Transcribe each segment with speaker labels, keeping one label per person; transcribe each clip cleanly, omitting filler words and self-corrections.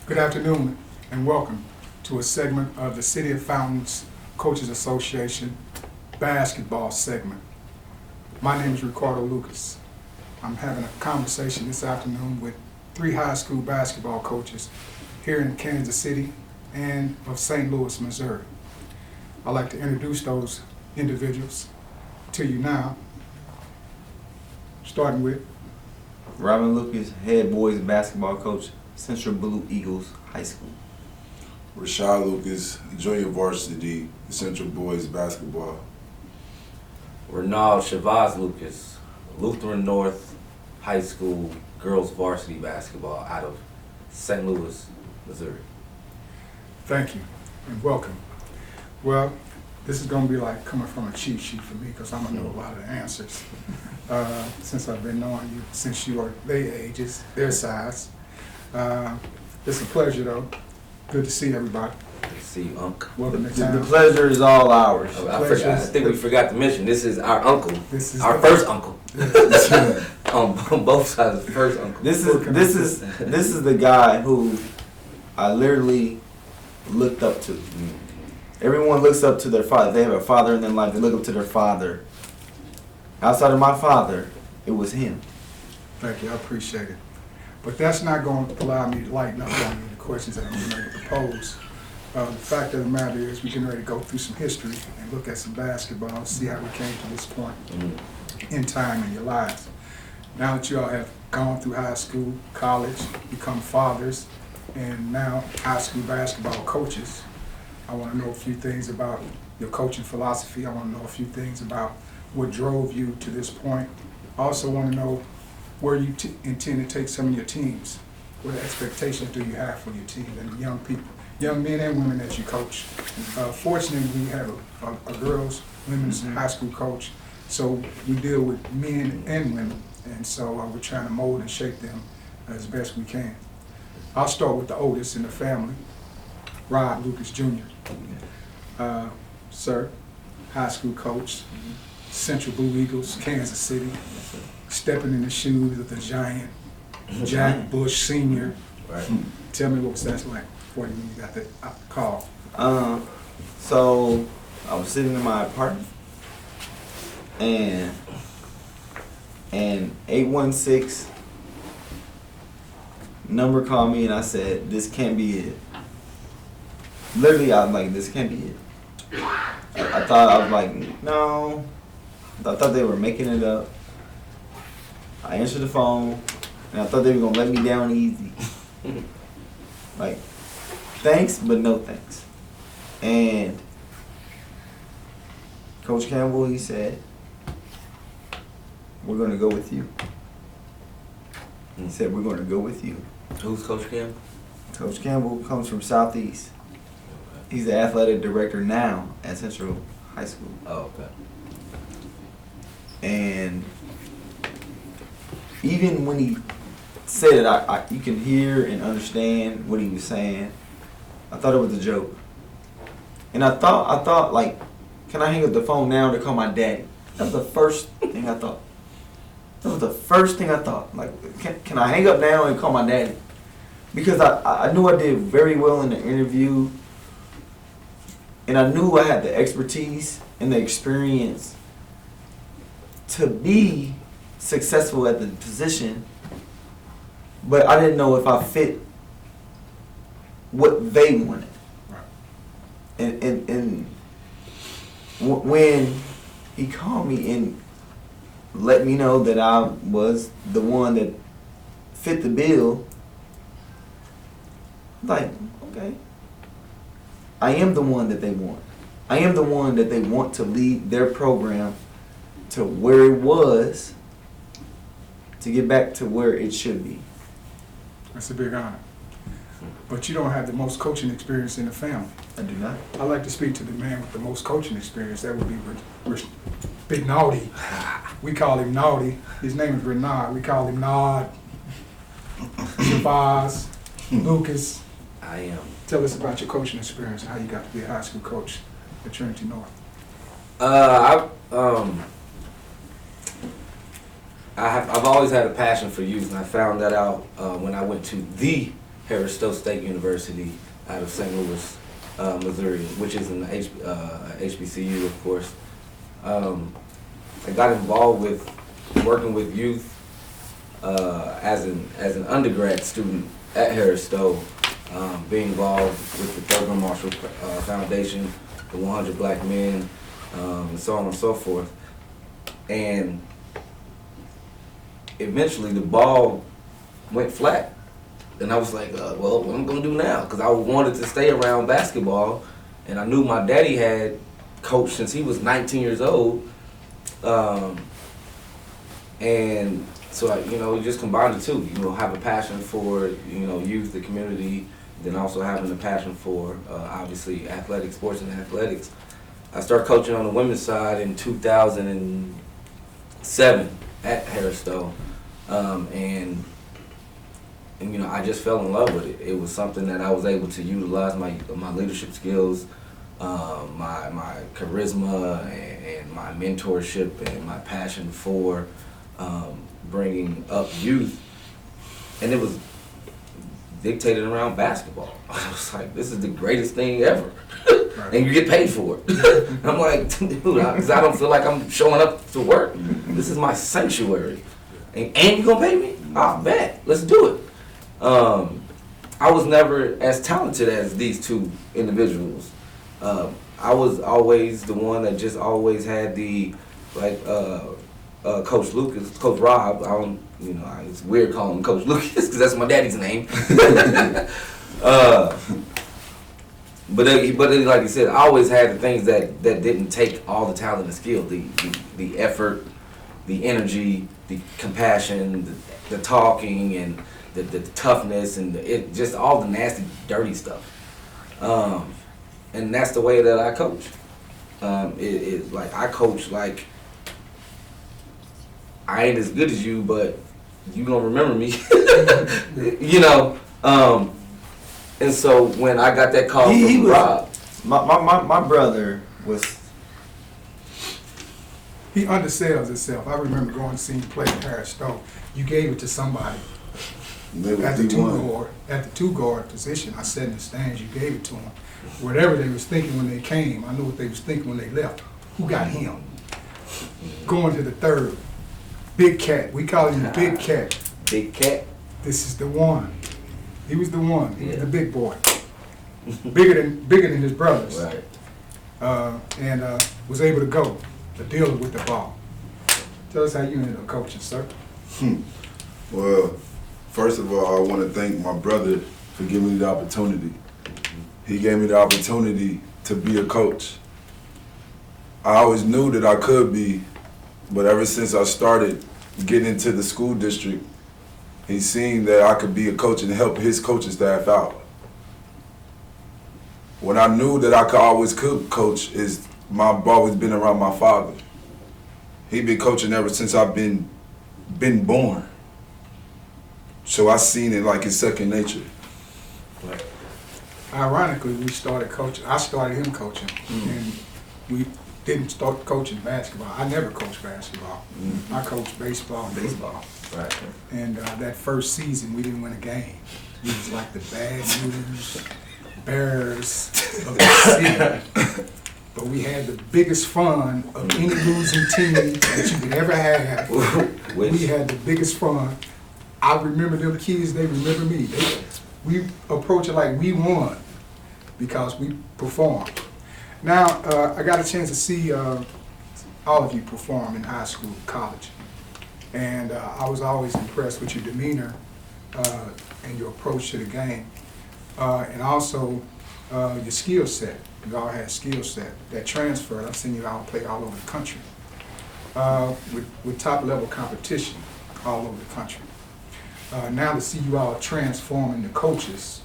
Speaker 1: Good afternoon and welcome to a segment of the City of Fountains Coaches Association basketball segment. My name is Ricardo Lucas. I'm having a conversation this afternoon with 3 high school basketball coaches here in Kansas City and of St. Louis, Missouri. I'd like to introduce those individuals to you now, starting with
Speaker 2: Robin Lucas, head boys basketball coach, Central Blue Eagles High School.
Speaker 3: Rashad Lucas, junior varsity, Central Boys basketball.
Speaker 4: Renald Shavaz Lucas, Lutheran North High School girls varsity basketball out of St. Louis, Missouri.
Speaker 1: thank you and welcome. Well, this is going to be like coming from a cheat sheet for me because I'm going to know a lot of the answers. Since I've been knowing you since you are their ages, their size. It's a pleasure though. Good to see everybody.
Speaker 4: Good to see you, Unc.
Speaker 1: Welcome to
Speaker 2: The
Speaker 1: town.
Speaker 2: pleasure is all ours.
Speaker 4: I think we forgot to mention, this is our uncle.
Speaker 1: This is
Speaker 4: our
Speaker 1: the-
Speaker 4: first uncle. On both sides, the first uncle.
Speaker 2: This is the guy who I literally looked up to. Everyone looks up to their father. They have a father in their life. They look up to their father. Outside of my father, it was him.
Speaker 1: Thank you, I appreciate it. But that's not going to allow me to lighten up on the questions that I'm getting ready to propose. The fact of the matter is we're getting ready to go through some history and look at some basketball and see how we came to this point in time in your lives. Now that you all have gone through high school, college, become fathers, and now high school basketball coaches, I want to know a few things about your coaching philosophy. I want to know a few things about what drove you to this point. I also want to know where you intend to take some of your teams. What expectations do you have for your team and the young people, young men and women that you coach? Fortunately, we have a girls, women's high school coach, so we deal with men and women, and so we're trying to mold and shape them as best we can. I'll start with the oldest in the family, Rod Lucas Jr. Sir, high school coach, Central Blue Eagles, Kansas City, stepping in the shoes of the giant, Jack Bush Sr.
Speaker 4: Right.
Speaker 1: Tell me what was that like for you when you got that call?
Speaker 2: So I was sitting in my apartment, and 816 number called me, and I said, "This can't be it." Literally, I was like, "This can't be it." I thought, I was like, "No." I thought they were making it up. I answered the phone, and I thought they were gonna let me down easy. Like, thanks, but no thanks. And Coach Campbell, he said, "We're gonna go with you." He said, "We're gonna go with you."
Speaker 4: Who's Coach Cam?
Speaker 2: Coach Campbell comes from Southeast. He's the athletic director now at Central High School.
Speaker 4: Oh, okay.
Speaker 2: And even when he said it, you can hear and understand what he was saying. I thought it was a joke. And I thought like, can I hang up the phone now to call my daddy? That was the first thing I thought. That was the first thing I thought. Like, can I hang up now and call my daddy? Because I knew I did very well in the interview. And I knew I had the expertise and the experience to be successful at the position, but I didn't know if I fit what they wanted.
Speaker 1: Right.
Speaker 2: And when he called me and let me know that I was the one that fit the bill, I'm like, okay, I am the one that they want. I am the one that they want to lead their program to where it was, to get back to where it should be.
Speaker 1: That's a big honor. But you don't have the most coaching experience in the family.
Speaker 2: I do not.
Speaker 1: I'd like to speak to the man with the most coaching experience. That would be Big Naughty. We call him Naughty. His name is Renard. We call him Nod. Shabazz, Lucas.
Speaker 4: I am.
Speaker 1: Tell us about your coaching experience and how you got to be a high school coach at Trinity North.
Speaker 4: I've always had a passion for youth, and I found that out when I went to the Harris Stowe State University out of St. Louis, Missouri, which is an HBCU, of course. I got involved with working with youth as an undergrad student at Harris Stowe, being involved with the Thurgood Marshall Foundation, the 100 Black Men, and so on and so forth. And eventually the ball went flat. And I was like, well, what am I going to do now? Because I wanted to stay around basketball, and I knew my daddy had coached since he was 19 years old. And so, you just combined the two. Have a passion for, youth, the community, then also having a passion for, obviously, sports and athletics. I started coaching on the women's side in 2007 at Harris Stowe. And I just fell in love with it. It was something that I was able to utilize my leadership skills, my charisma, and my mentorship, and my passion for bringing up youth. And it was dictated around basketball. I was like, this is the greatest thing ever. Right. And you get paid for it. I'm like, dude, because I don't feel like I'm showing up to work. This is my sanctuary. And you gonna pay me? I bet. Let's do it. I was never as talented as these two individuals. I was always the one that just always had the, Coach Lucas, Coach Rob. It's weird calling him Coach Lucas because that's my daddy's name. But like you said, I always had the things that didn't take all the talent and skill, the effort, the energy, the compassion, the talking, and the toughness, and just all the nasty, dirty stuff. And that's the way that I coach. I coach like I ain't as good as you, but you gonna remember me. And so when I got that call from Rob,
Speaker 2: my brother was.
Speaker 1: He undersells himself. I remember going to see him play at Harris Stowe. You gave it to somebody at the two guard position. I sat in the stands. You gave it to him. Whatever they was thinking when they came, I knew what they was thinking when they left. Who got him? Going to the third. Big Cat. We call him the Big Cat.
Speaker 4: Big Cat.
Speaker 1: This is the one. He was the one. He was the big boy. bigger than his brothers.
Speaker 4: Right.
Speaker 1: And was able to go to deal with the ball. Tell us how you ended up coaching, sir.
Speaker 3: Well, first of all, I want to thank my brother for giving me the opportunity. He gave me the opportunity to be a coach. I always knew that I could be, but ever since I started getting into the school district, he seen that I could be a coach and help his coaching staff out. When I knew that I could coach is I've always been around my father. He been coaching ever since I've been born. So I seen it like it's second nature.
Speaker 4: Right.
Speaker 1: Ironically, we started coaching. I started him coaching, and we didn't start coaching basketball. I never coached basketball. I coached baseball and baseball.
Speaker 4: Right.
Speaker 1: And that first season, we didn't win a game. We was like the bad news bears of the city. But we had the biggest fun of any losing team that you could ever have. We had the biggest fun. I remember them kids, they remember me. We approach it like we won because we performed. Now, I got a chance to see all of you perform in high school, college. And I was always impressed with your demeanor and your approach to the game. And also your skill set. You all had skill set that transferred. I've seen you all play all over the country with top level competition all over the country. Now to see you all transform into coaches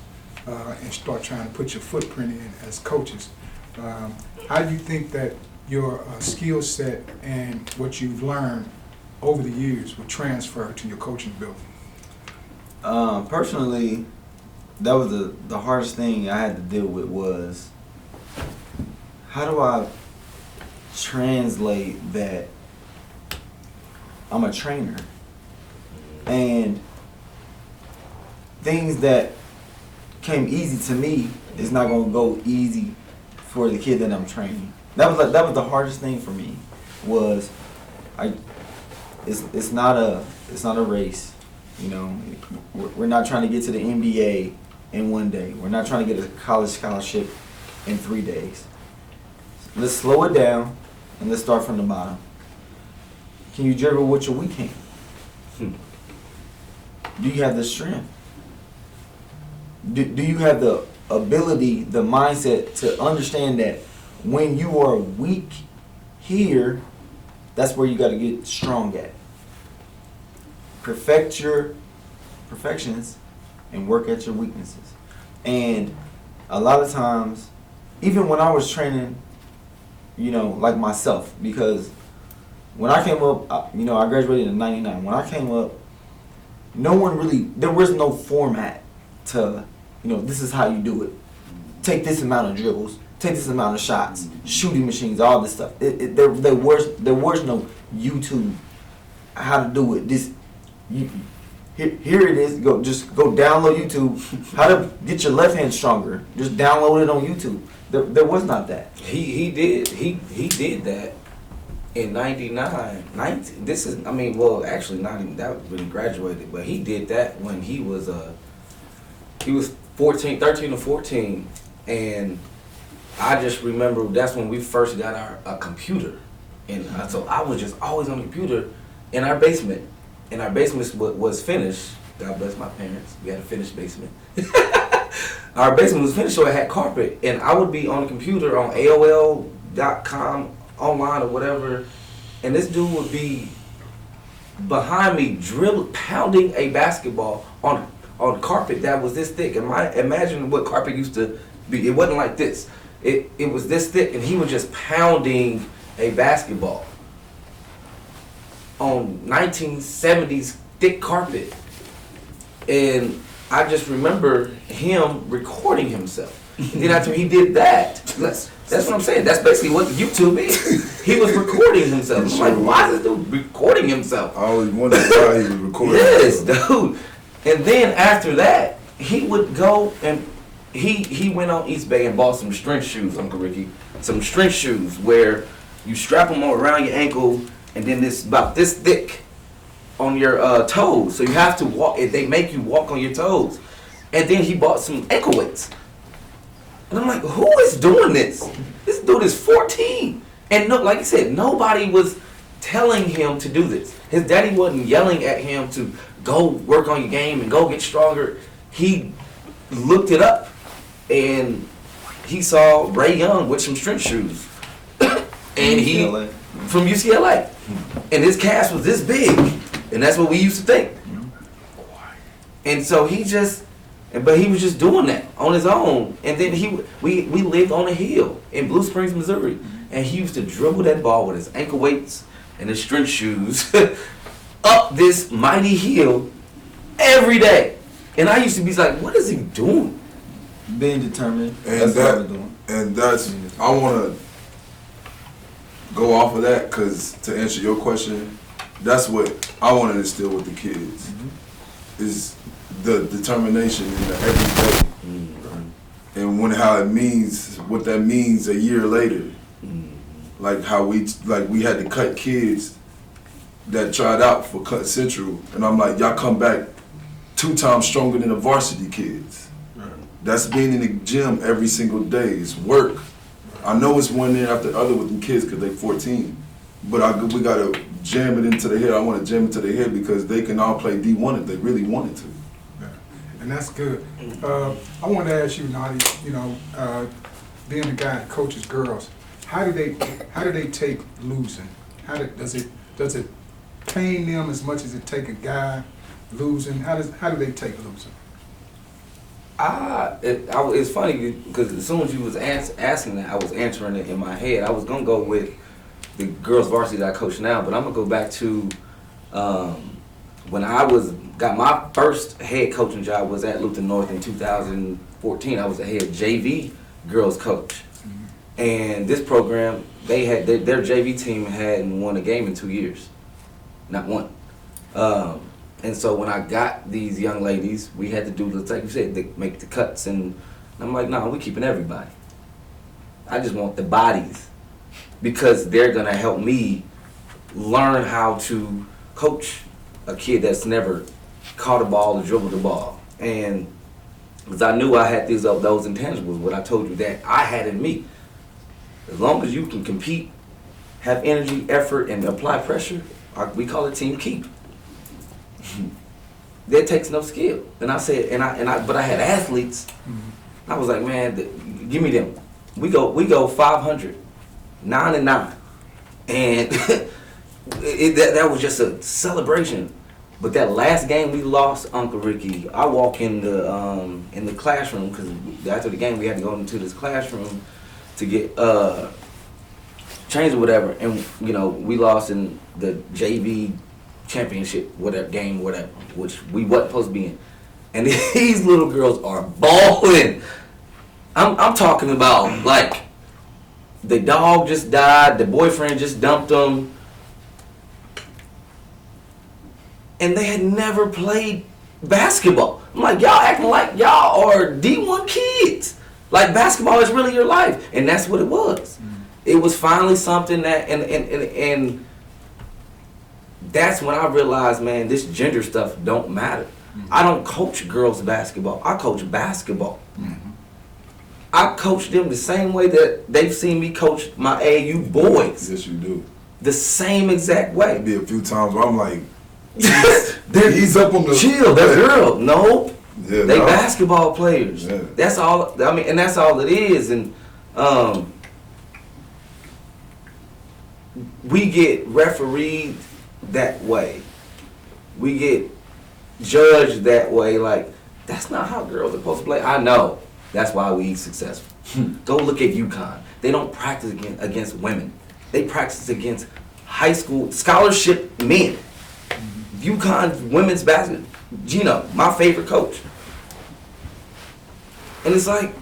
Speaker 1: and start trying to put your footprint in as coaches, how do you think that your skill set and what you've learned over the years will transfer to your coaching ability?
Speaker 2: Personally, that was the hardest thing I had to deal with was how do I translate that I'm a trainer and things that came easy to me is not gonna go easy for the kid that I'm training. That was the hardest thing for me. It's not a race. You know, we're not trying to get to the NBA in one day. We're not trying to get a college scholarship in 3 days. Let's slow it down and let's start from the bottom. Can you dribble with your weak hand? Do you have the strength? Do you have the ability, the mindset to understand that when you are weak here, that's where you got to get strong at. Perfect your perfections and work at your weaknesses. And a lot of times, even when I was training, you know, like myself, because when I came up, I graduated in '99. When I came up, there was no format to, this is how you do it. Take this amount of dribbles, take this amount of shots, shooting machines, all this stuff. There was no YouTube how to do it. Here it is. Just go download YouTube. How to get your left hand stronger. Just download it on YouTube. There was not that.
Speaker 4: He did that in '99. Actually not even that when he graduated, but he did that when he was 13 or 14, and I just remember that's when we first got a computer, and so I was just always on the computer in our basement. And our basement was finished. God bless my parents. We had a finished basement. Our basement was finished, so it had carpet. And I would be on the computer on AOL.com, online or whatever, and this dude would be behind me, pounding a basketball on carpet that was this thick. Imagine what carpet used to be. It wasn't like this. It was this thick, and he was just pounding a basketball on 1970s thick carpet. And I just remember him recording himself. Then after he did that, that's what I'm saying. That's basically what YouTube is. He was recording himself. I'm like, why is this dude recording himself?
Speaker 3: I always wondered why he was recording
Speaker 4: Yes,
Speaker 3: himself.
Speaker 4: dude. And then after that, he would go and he went on East Bay and bought some strength shoes, Uncle Ricky. Some strength shoes where you strap them around your ankle, and then it's about this thick on your toes. So you have to walk. They make you walk on your toes. And then he bought some ankle weights. And I'm like, who is doing this? This dude is 14. And no, like I said, nobody was telling him to do this. His daddy wasn't yelling at him to go work on your game and go get stronger. He looked it up and he saw Ray Young with some strength shoes. And he
Speaker 2: UCLA.
Speaker 4: from UCLA. And his cast was this big. And that's what we used to think. And so he was just doing that on his own. And then we lived on a hill in Blue Springs, Missouri. And he used to dribble that ball with his ankle weights and his strength shoes up this mighty hill every day. And I used to be like, what is he doing?
Speaker 2: Being determined.
Speaker 3: And
Speaker 2: That's what I was doing.
Speaker 3: I want to go off of that because to answer your question, that's what I want to instill with the kids is the determination in the everyday, and how it means what that means a year later. Like how we had to cut kids that tried out for Cut Central, and I'm like, y'all come back 2 times stronger than the varsity kids. That's being in the gym every single day. It's work. I know it's one there after the other with them kids because they 14, but we gotta jam it into the head. I want to jam it to the head because they can all play D1 if they really wanted to.
Speaker 1: Yeah. And that's good. I want to ask you, Nadi, being the guy that coaches girls, how do they take losing? Does it pain them as much as it take a guy losing? How do they take losing?
Speaker 4: It's funny because as soon as you was asking that, I was answering it in my head. I was gonna go with the girls varsity that I coach now, but I'm gonna go back to when I got my first head coaching job was at Luther North in 2014. I was a head JV girls coach, and this program their JV team hadn't won a game in 2 years, not one. And so when I got these young ladies, we had to do, like you said, they make the cuts. And I'm like, no, we keeping everybody. I just want the bodies because they're going to help me learn how to coach a kid that's never caught a ball or dribbled the ball. And because I knew I had those intangibles, what I told you that I had in me. As long as you can compete, have energy, effort, and apply pressure, we call it team keep. That takes no skill. And I said, but I had athletes. I was like, man, give me them. We go 500, 9-9, and that was just a celebration. But that last game we lost, Uncle Ricky. I walk in the classroom because after the game we had to go into this classroom to get changed or whatever, and we lost in the JV championship, whatever game, whatever, which we wasn't supposed to be in. And these little girls are balling. I'm talking about like the dog just died, the boyfriend just dumped them, and they had never played basketball. I'm like, y'all acting like y'all are D1 kids. Like basketball is really your life, and that's what it was. It was finally something that, and that's when I realized, man, this gender stuff don't matter. I don't coach girls basketball. I coach basketball. I coach them the same way that they've seen me coach my AAU boys.
Speaker 3: Yes, you do.
Speaker 4: The same exact way.
Speaker 3: There'd be a few times where I'm like, he's up on the
Speaker 4: chill. They're girl. No,
Speaker 3: yeah,
Speaker 4: they basketball players.
Speaker 3: Yeah.
Speaker 4: That's all. I mean, and that's all it is. And we get refereed that way. We get judged that way. Like that's not how girls are supposed to play. I know. That's why we successful. Go look at UConn. They don't practice against women. They practice against high school scholarship men. UConn women's basketball. Gino, my favorite coach. And it's like,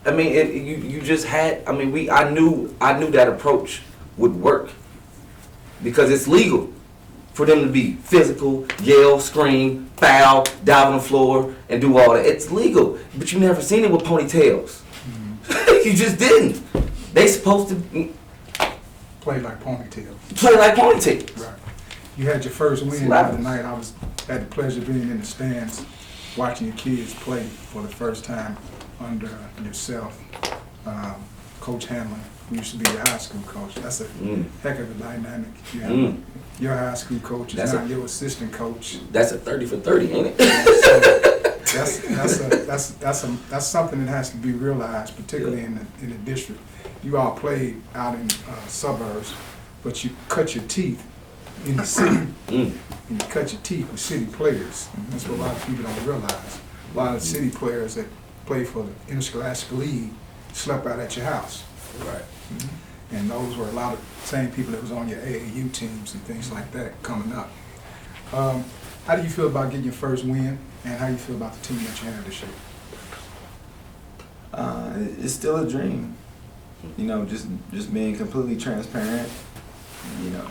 Speaker 4: I mean, you just had. I mean, I knew that approach would work because it's legal for them to be physical, yell, scream, foul, dive on the floor, and do all that. It's legal, but you never seen it with ponytails. You just didn't. They supposed to
Speaker 1: Play like ponytails.
Speaker 4: play like ponytails.
Speaker 1: Right. You had your first win the other night. I had the pleasure of being in the stands, watching your kids play for the first time under yourself, Coach Hamlin, who used to be your high school coach. That's a heck of a dynamic. You have your high school coach is now your assistant coach.
Speaker 4: That's a 30 for 30, ain't it?
Speaker 1: That's something that has to be realized, particularly in the district. You all played out in suburbs, but you cut your teeth in the city. And you cut your teeth with city players. That's what a lot of people don't realize. A lot of city players that play for the Interscholastic League slept out at your house.
Speaker 4: Right.
Speaker 1: And those were a lot of same people that was on your AAU teams and things like that coming up. How do you feel about getting your first win, and how do you feel about the team that you have this year?
Speaker 2: It's still a dream. Just being completely transparent.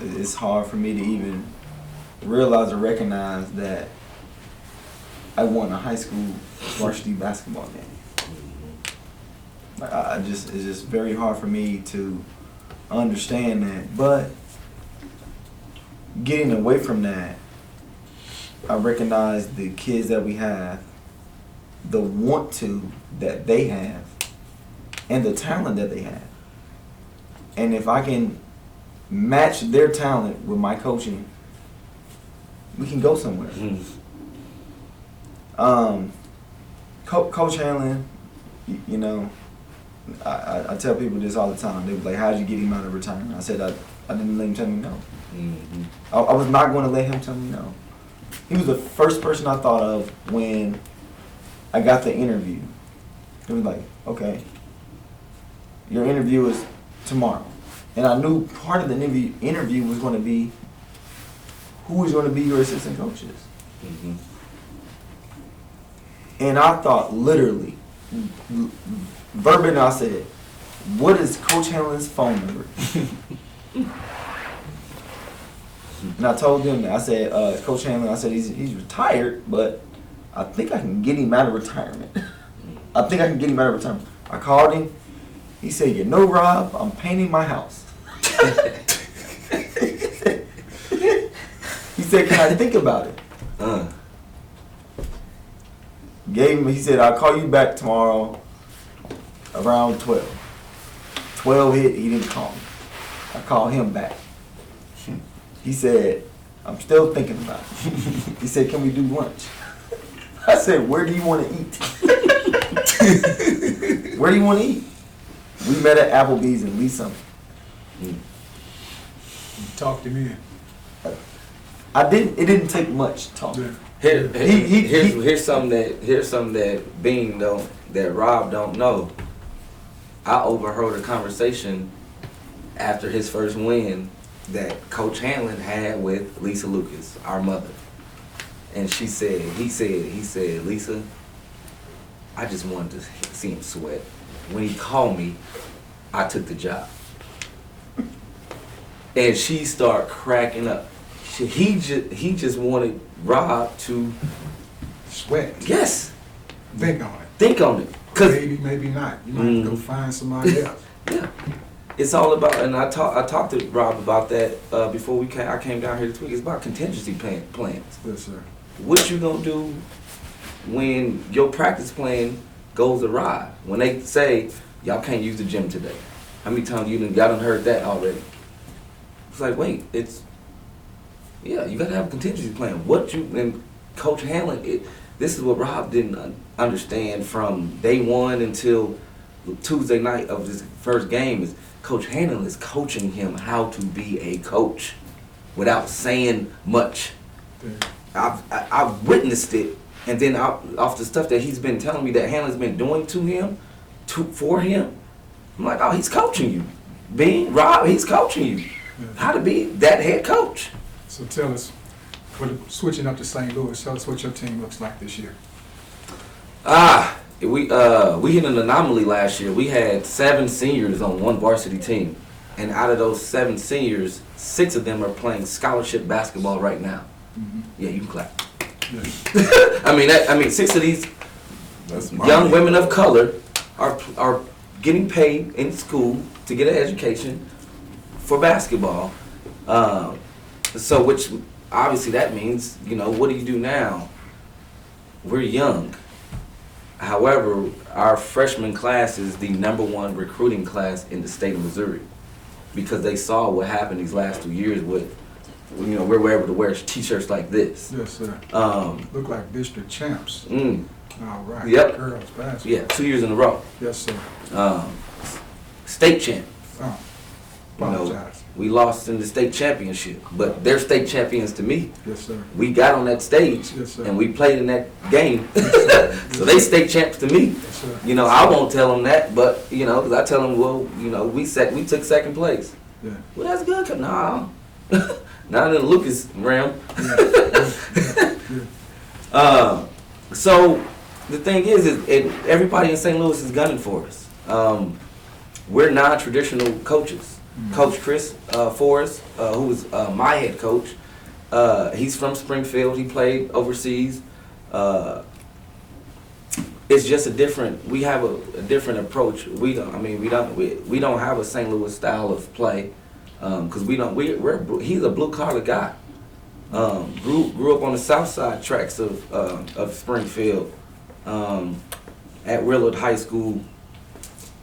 Speaker 2: It's hard for me to even realize or recognize that I won a high school varsity basketball game. It's just very hard for me to understand that. But getting away from that, I recognize the kids that we have, the want to that they have, and the talent that they have. And if I can match their talent with my coaching, we can go somewhere. Coach Hanlon, I tell people this all the time. They were like, how'd you get him out of retirement? I said, I didn't let him tell me no. I was not going to let him tell me no. He was the first person I thought of when I got the interview. It was like, okay, your interview is tomorrow. And I knew part of the interview was going to be who was going to be your assistant coaches. And I thought literally, verbatim, I said, what is Coach Hanlon's phone number? And I told them that, I said, Coach Hamlin, I said, he's retired, but I think I can get him out of retirement. I think I can get him out of retirement. I called him. He said, you know, Rob, I'm painting my house. He said, can I think about it? Gave him, he said, I'll call you back tomorrow around 12. 12 hit, he didn't call me. I called him back. He said, I'm still thinking about it. He said, can we do lunch? I said, where do you want to eat? Where do you want to eat? We met at Applebee's in Lee Summit.
Speaker 1: You talked him in.
Speaker 2: It didn't take much talking.
Speaker 1: Yeah.
Speaker 4: Here's something that Bean that Rob don't know. I overheard a conversation after his first win that Coach Hanlon had with Lisa Lucas, our mother. And he said, Lisa, I just wanted to see him sweat. When he called me, I took the job. And she started cracking up. He just wanted Rob to
Speaker 1: Sweat.
Speaker 4: yes,
Speaker 1: Think on it.
Speaker 4: think on it. 'Cause
Speaker 1: Maybe, maybe not. You might go find somebody else.
Speaker 4: yeah, it's all about, and I talked to Rob about that before I came down here this week. It's about contingency plans.
Speaker 1: Yes, sir.
Speaker 4: What you gonna do when your practice plan goes awry? When they say y'all can't use the gym today? How many times y'all done heard that already? It's like, wait, you gotta have a contingency plan. And Coach Hanlon, this is what Rob didn't understand from day one until Tuesday night of this first game is Coach Hanlon is coaching him how to be a coach without saying much.
Speaker 1: Yeah.
Speaker 4: I've witnessed it, and then off the stuff that he's been telling me that Hanlon's been doing to him, for him, I'm like, oh, he's coaching you. Rob, he's coaching you how to be that head coach.
Speaker 1: So tell us, switching up to St. Louis, tell us what your team looks like this year.
Speaker 4: We hit an anomaly last year. We had 7 seniors on one varsity team, and out of those 7 seniors, 6 of them are playing scholarship basketball right now.
Speaker 1: Mm-hmm.
Speaker 4: Yeah, you can clap.
Speaker 1: Yeah.
Speaker 4: I mean, 6 of these
Speaker 3: That's my
Speaker 4: young
Speaker 3: name.
Speaker 4: women of color are getting paid in school to get an education for basketball. So, which obviously that means, what do you do now? We're young. However, our freshman class is the #1 recruiting class in the state of Missouri because they saw what happened these last 2 years with, we were able to wear t-shirts like this.
Speaker 1: Yes, sir. Look like district champs. All right.
Speaker 4: Yep.
Speaker 1: Girls basketball.
Speaker 4: Yeah, 2 years in a row.
Speaker 1: Yes, sir.
Speaker 4: State champ.
Speaker 1: Oh,
Speaker 4: You know,
Speaker 1: apologize.
Speaker 4: we lost in the state championship, but they're state champions to me.
Speaker 1: Yes, sir.
Speaker 4: We got on that stage
Speaker 1: Yes, sir.
Speaker 4: and we played in that game.
Speaker 1: Yes,
Speaker 4: So they state champs to me.
Speaker 1: Yes, sir.
Speaker 4: I won't tell them that, but because I tell them, well, we took second place.
Speaker 1: Yeah.
Speaker 4: Well, that's good. Nah, not in the Lucas realm.
Speaker 1: Yeah. Yeah.
Speaker 4: So the thing is everybody in St. Louis is gunning for us. We're non-traditional coaches. Coach Chris Forrest, who is my head coach, he's from Springfield. He played overseas. It's just we have a different approach. We don't have a St. Louis style of play because he's a blue collar guy. Grew up on the south side tracks of Springfield at Willard High School,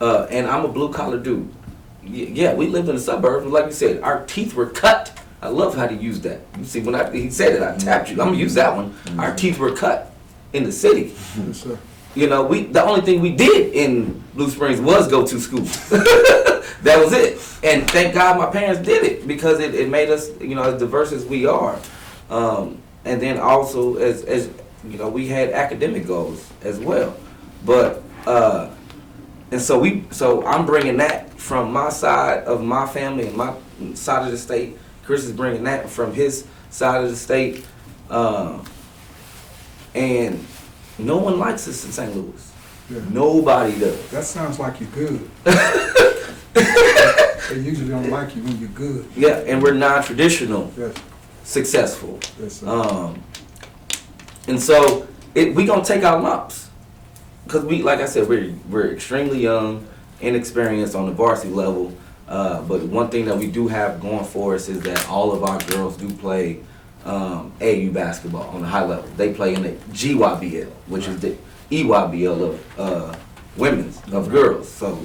Speaker 4: and I'm a blue collar dude. Yeah, we lived in the suburbs, but like you said, our teeth were cut. I love how to use that. You see, when he said it, I tapped you. I'm gonna use that one. Our teeth were cut in the city.
Speaker 1: Yes, sir.
Speaker 4: The only thing we did in Blue Springs was go to school. That was it. And thank God my parents did it because it made us, as diverse as we are. And then also as we had academic goals as well. But so I'm bringing that from my side of my family and my side of the state. Chris is bringing that from his side of the state. And no one likes us in St. Louis.
Speaker 1: Yeah.
Speaker 4: Nobody does.
Speaker 1: That sounds like you're good. They usually don't like you when you're good.
Speaker 4: Yeah, and we're non-traditional.
Speaker 1: Yes.
Speaker 4: successful.
Speaker 1: Yes, sir.
Speaker 4: And so we gonna take our lumps, cause we, like I said, we're extremely young, inexperienced on the varsity level. But one thing that we do have going for us is that all of our girls do play AAU basketball on the high level. They play in the GYBL, which is the EYBL of women's, of girls. So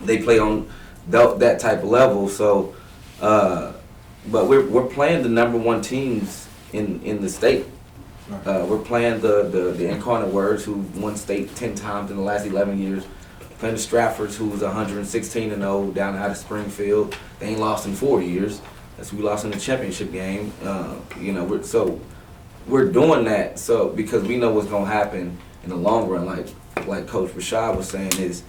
Speaker 4: they play on that type of level. So, but we're playing the number 1 teams in the state. We're playing the Incarnate Words, who won state 10 times in the last 11 years. Playing the Stratfords, who was 116-0 down out of Springfield. They ain't lost in 4 years. That's we lost in the championship game. You know, we're doing that so because we know what's gonna happen in the long run. Like Coach Rashad was saying, is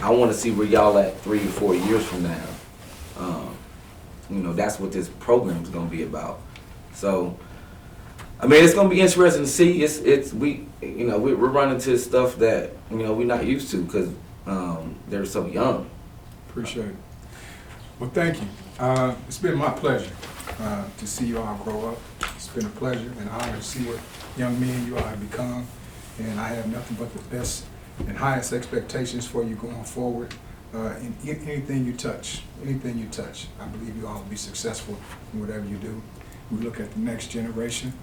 Speaker 4: I want to see where y'all at 3 or 4 years from now. You know, that's what this program is gonna be about. So, I mean, it's gonna be interesting to see. We're running to stuff that we're not used to because they're so young.
Speaker 1: Appreciate it. Well, thank you. It's been my pleasure to see you all grow up. It's been a pleasure and honor to see what young men you all have become. And I have nothing but the best and highest expectations for you going forward. In anything you touch, I believe you all will be successful in whatever you do. We look at the next generation.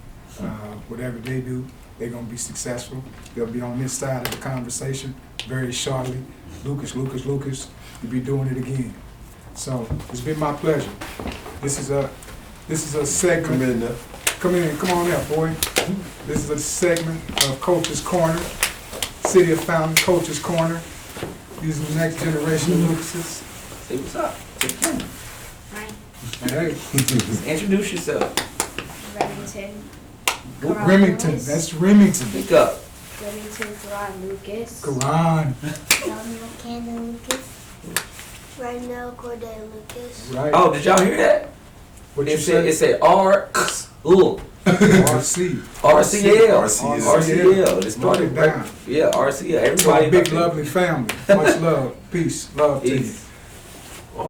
Speaker 1: Whatever they do, they're going to be successful. They'll be on this side of the conversation very shortly. Lucas, you'll be doing it again. So it's been my pleasure. This is a segment. Come on up, boy. This is a segment of Coach's Corner, City of Fountain Coach's Corner. These are the next generation of Lucases.
Speaker 4: Say what's up. To the camera.
Speaker 1: Hey,
Speaker 4: Just introduce yourself.
Speaker 1: Remington. That's Remington.
Speaker 4: Speak up.
Speaker 5: Remington Karan Lucas.
Speaker 1: Karan.
Speaker 5: Romeo Cannon Lucas. Rhino Corday Lucas.
Speaker 1: Right.
Speaker 4: Oh, did y'all hear that?
Speaker 1: What you
Speaker 4: It said
Speaker 1: said?
Speaker 4: RCL.
Speaker 1: RC.
Speaker 4: RCL. It
Speaker 1: Mark
Speaker 4: started
Speaker 1: it down.
Speaker 4: Yeah, RCL.
Speaker 1: It's our
Speaker 4: Everybody.
Speaker 1: big lovely family. Much love. Peace. Love to you.
Speaker 4: Peace.